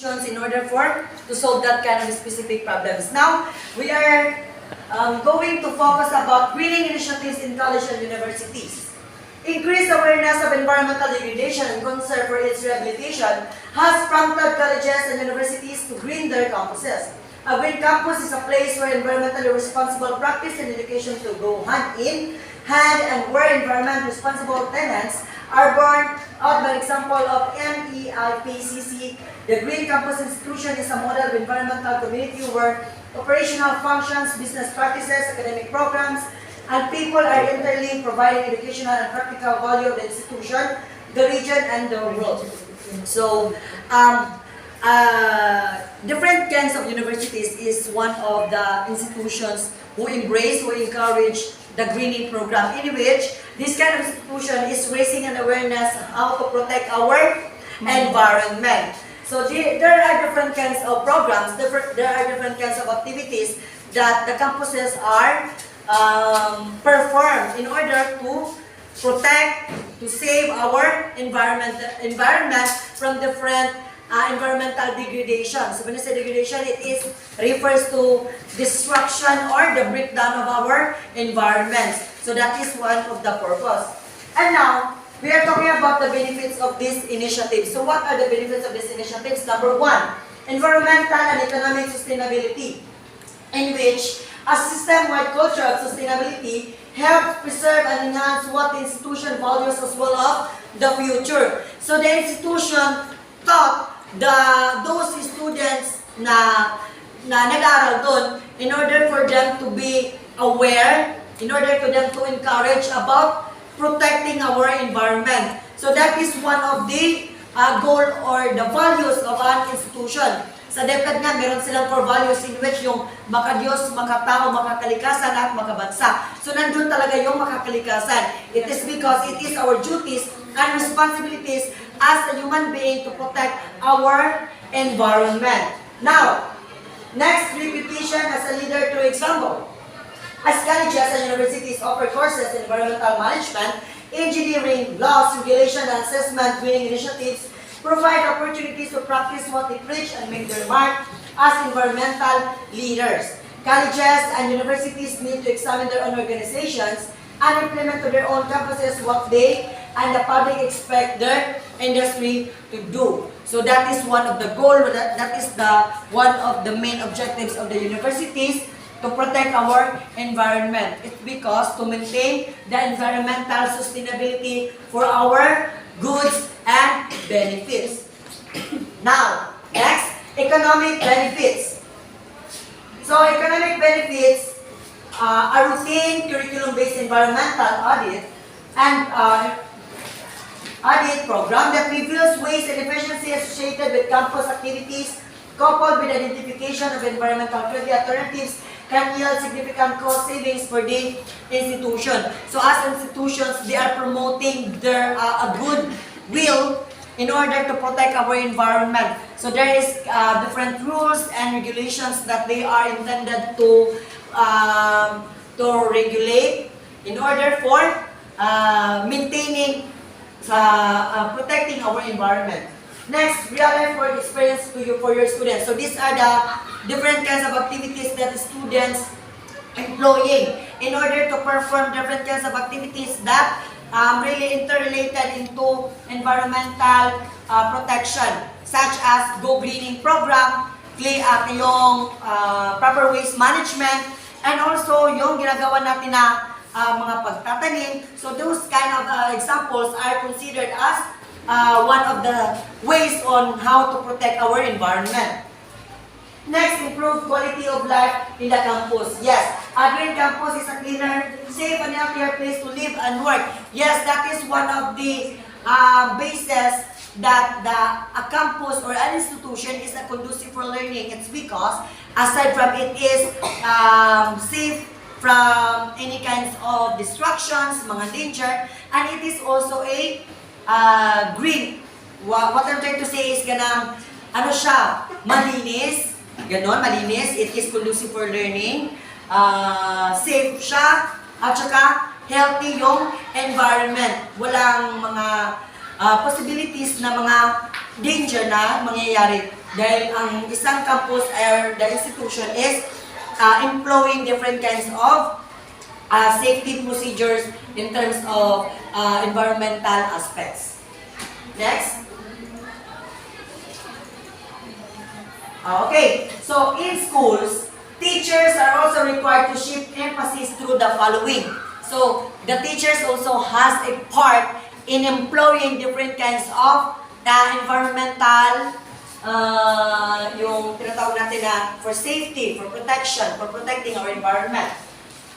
in order to solve that kind of specific problems. Now, we are going to focus about greening initiatives in colleges and universities. Increased awareness of environmental degradation and concern for its rehabilitation has prompted colleges and universities to green their campuses. A green campus is a place where environmentally responsible practice and education will go hand in hand and where environment responsible tenants are born out by example of MEIPCC. The Green Campus Institution is a model of environmental community where operational functions, business practices, academic programs, and people are interlinked, providing educational and practical value of the institution, the region, and the world. So, different kinds of universities is one of the institutions who encourage the greening program, in which this kind of institution is raising an awareness how to protect our environment. So there are different kinds of programs, there are different kinds of activities that the campuses are performed in order to protect, to save our environment from different environmental degradation. So when you say degradation, it refers to destruction or the breakdown of our environments. So that is one of the purpose. And now, we are talking about the benefits of this initiative. So what are the benefits of these initiatives? Number one, environmental and economic sustainability, in which a system-wide culture of sustainability helps preserve and enhance what the institution values as well of the future. So the institution taught those students na nag-aaral doon in order for them to be aware, in order for them to encourage about protecting our environment. So that is one of the goal or the values of an institution. Sa DepEd nga, meron silang core values in which yung maka-Diyos, maka-tao, makakalikasan at makabansa. So nandun talaga yung makakalikasan. It is because it is our duties and responsibilities as a human being to protect our environment. Now, next, repetition as a leader through example. As colleges and universities offer courses in environmental management, engineering, laws, regulation, and assessment greening initiatives provide opportunities to practice what they preach and make their mark as environmental leaders. Colleges and universities need to examine their own organizations and implement to their own campuses what they and the public expect their industry to do. So that is one of the goals, that is one of the main objectives of the universities, to protect our environment. It's because to maintain the environmental sustainability for our goods and benefits. Now, next, economic benefits. So economic benefits, a routine curriculum-based environmental audit and audit program that reviews waste and efficiency associated with campus activities coupled with identification of environmental friendly alternatives can yield significant cost savings for the institution. So as institutions, they are promoting their a good will in order to protect our environment. So there is different rules and regulations that they are intended to regulate in order for maintaining, protecting our environment. Next, real-life work experience for your students. So these are the different kinds of activities that the students employing in order to perform different kinds of activities that really interrelated into environmental protection, such as Go Greening program, yung proper waste management, and also yung ginagawa natin na mga pagtatanim. So those kind of examples are considered as one of the ways on how to protect our environment. Next, improve quality of life in the campus. Yes, a green campus is a cleaner, safe, and healthier place to live and work. Yes, that is one of the bases that a campus or an institution is a conducive for learning. It's because, aside from it is safe from any kinds of distractions, mga danger, and it is also a green. What I'm trying to say is ganang, ano siya, malinis, ganon, malinis, it is conducive for learning, safe siya, at saka healthy yung environment. Walang mga possibilities na mga danger na mangyayari Dahil ang isang campus or the institution is employing different kinds of safety procedures in terms of environmental aspects. Next. Okay, so in schools, teachers are also required to shift emphasis through the following. So, the teachers also has a part in employing different kinds of environmental, yung tinatawag natin na for safety, for protection, for protecting our environment.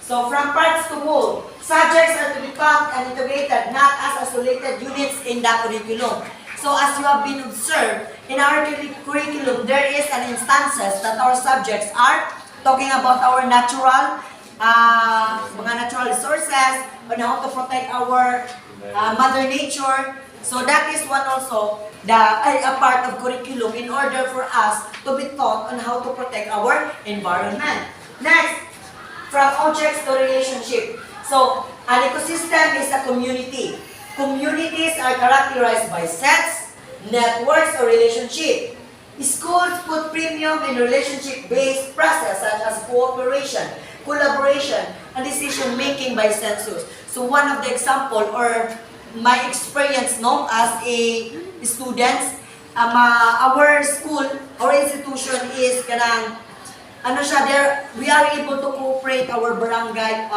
So, from parts to whole, subjects are to be taught and integrated not as isolated units in the curriculum. So, as you have been observed, in our curriculum, there is an instances that our subjects are talking about our natural, mga natural resources, on how to protect our Mother Nature. So that is one also a part of curriculum in order for us to be taught on how to protect our environment. Next, from objects to relationship. So an ecosystem is a community. Communities are characterized by sets, networks, or relationship. Schools put premium in relationship-based process such as cooperation, collaboration, and decision-making by census. So one of the example or my experience as a student, our school or institution is we are able to cooperate our barangay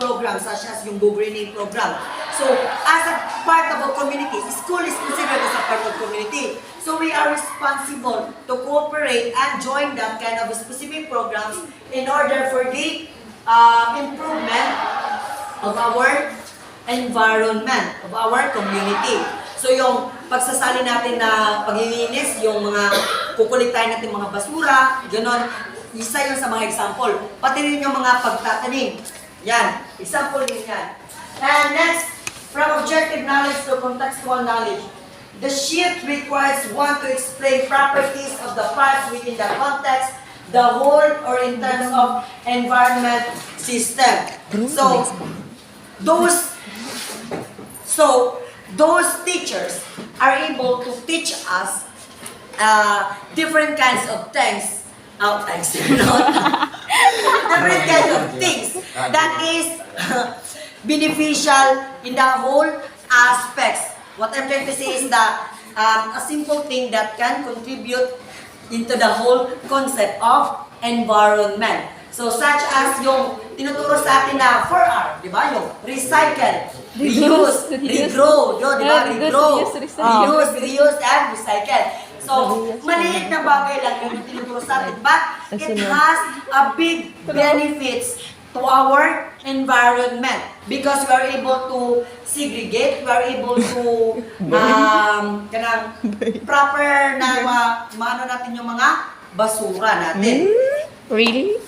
programs such as yung Go Greening program. So, as a part of a community, school is considered as a part of community. So, we are responsible to cooperate and join that kind of specific programs in order for the improvement of our environment, of our community. So, yung pagsasali natin na paglilinis, yung mga kukuliktay natin mga basura, gano'n, isa yun sa mga example. Pati rin yung mga pagtatanim. Yan. Example din yan. And next, from objective knowledge to contextual knowledge. The sheet requires one to explain properties of the parts within the context, the whole, or in terms of environment system. Those teachers are able to teach us different kinds of things. Different kinds of things that is beneficial in the whole aspects. What I'm trying to say is that a simple thing that can contribute into the whole concept of environment. So such as yung tinuturo sa atin na 4R, di ba? Yung recycle, reuse, regrow, di ba? Regrow, reuse, and recycle. So, maliit na bagay lang yung tinuturo sa atin, but it has a big benefits to our environment because we are able to segregate, we are able to proper na maano natin yung mga basura natin. Really?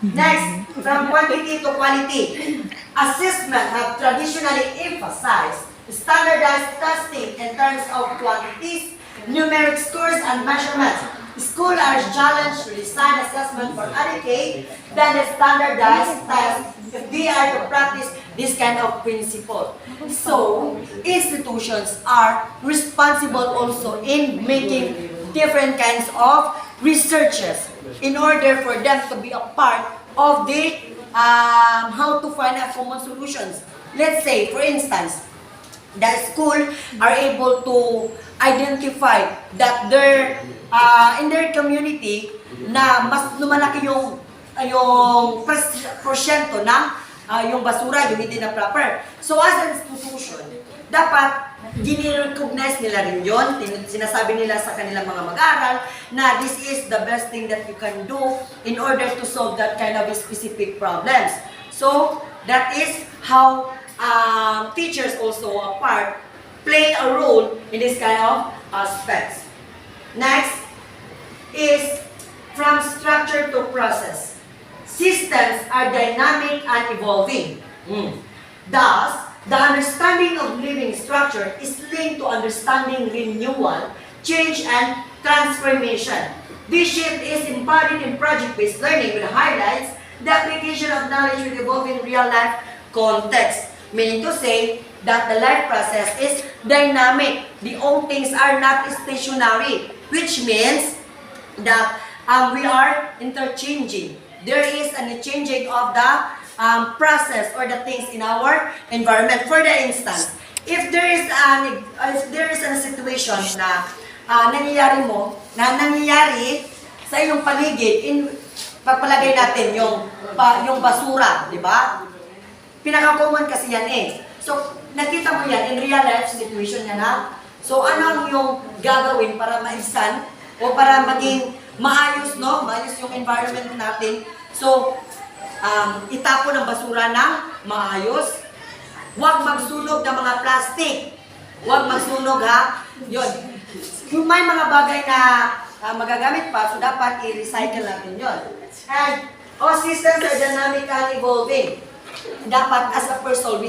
Next, from quantity to quality. Assessment have traditionally emphasized standardized testing in terms of quantities, numeric scores, and measurements. Schools are challenged to design assessment for adequate than a standardized test if they are to practice this kind of principle. So, institutions are responsible also in making different kinds of researches in order for them to be a part of the how to find a common solutions. Let's say, for instance, the school are able to identify that in their community na mas lumalaki yung porsyento ng yung basura, yung hindi na proper. So as an institution, dapat gini-recognize nila rin yun, sinasabi nila sa kanilang mga mag-aaral na this is the best thing that you can do in order to solve that kind of specific problems. So that is how teachers also play a role in this kind of aspects. Next is from structure to process. Systems are dynamic and evolving. Thus, the understanding of living structure is linked to understanding renewal, change, and transformation. This shift is embodied in project-based learning which highlights the application of knowledge with evolving real-life context. Meaning to say that the life process is dynamic. The old things are not stationary. which means that we are interchanging. There is an changing of the process or the things in our environment. For the instance, if there is a situation na nangyayari sa iyong paligid, pagpalagay natin yung basura, di ba? Pinaka-common kasi yan eh. So, nakita mo yan in real life situation yan ha. So, ano ang yung gagawin para maisan o para maging maayos, no? Maayos yung environment natin. So, itapon ang basura ng maayos. Huwag magsunog ng mga plastic. Huwag magsunog ha. Yun. Kung may mga bagay na magagamit pa, so dapat i-recycle natin yun. And all systems are dynamic and evolving. Dapat as a person, we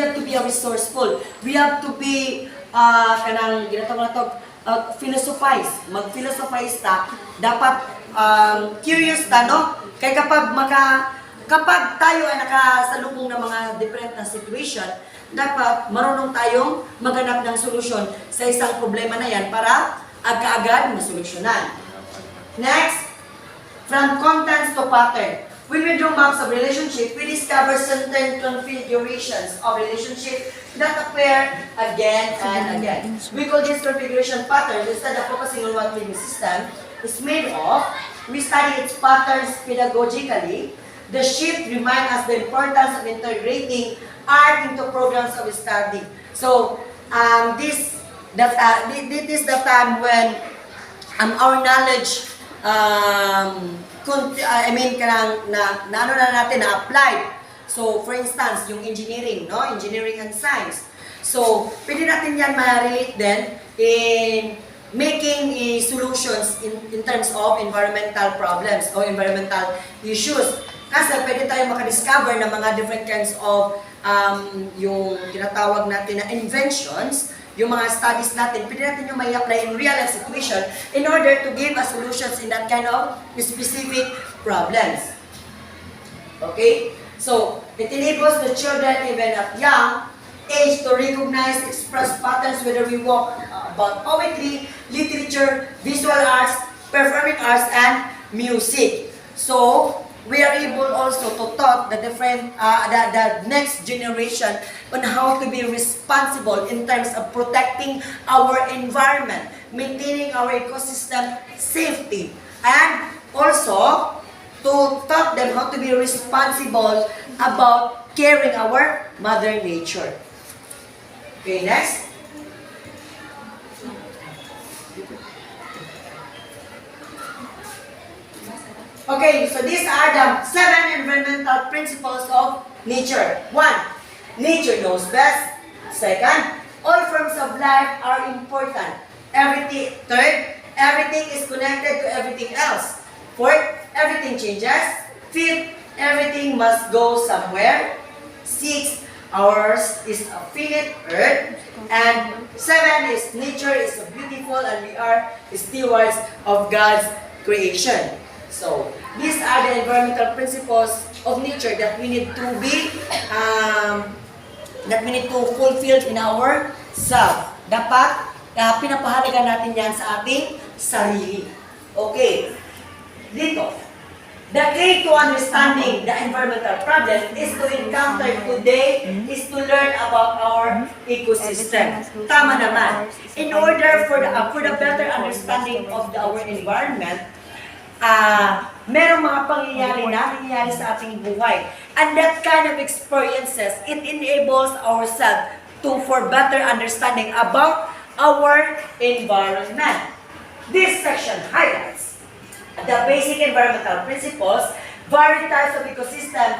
have to be resourceful. We have to be philosophize. Mag-philosophize ta. Dapat curious ta, no? Kaya kapag tayo ay nakasalubong ng mga different na situation, dapat marunong tayong maghanap ng solusyon sa isang problema na yan para agad-agad masolusyonan. Next, from contents to pattern. When we draw maps of relationship, we discover certain configurations of relationship that appear again and again. We call this configuration pattern. Instead of focusing on what living system is made of, we study its patterns pedagogically. The shift reminds us the importance of integrating art into programs of study. So, this is the time when our knowledge, na-applied. So, for instance, yung engineering, no? Engineering and science. So, pwede natin yan ma-relate din in making solutions in terms of environmental problems or environmental issues. Kasi pwede tayo makadiscover ng mga different kinds of yung tinatawag natin na inventions, yung mga studies natin, pwede natin yung may apply in real life situation in order to give us solutions in that kind of specific problems. Okay? So, it enables the children even at young age to recognize, express patterns whether we walk about poetry, literature, visual arts, performing arts, and music. So, we are able also to taught the different, the next generation on how to be responsible in terms of protecting our environment, maintaining our ecosystem safety, and also to taught them how to be responsible about caring our Mother Nature. Okay, next. Okay, so these are the 7 environmental principles of nature. 1. Nature knows best. 2nd, all forms of life are important. Third, everything is connected to everything else. 4th, everything changes. 5th, everything must go somewhere. 6th, ours is a finite earth. And 7 is nature is so beautiful and we are stewards of God's creation. So, these are the environmental principles of nature that we need to be, fulfill in our self. Dapat, pinapahalaga natin yan sa ating sarili. Okay. Dito. The key to understanding the environmental problem is to encounter today, is to learn about our ecosystem. Tama naman. In order for the better understanding of our environment, merong mga pangyayari na nangyayari sa ating buhay. And that kind of experiences, it enables ourselves for better understanding about our environment. This section highlights the basic environmental principles, varied types of ecosystem,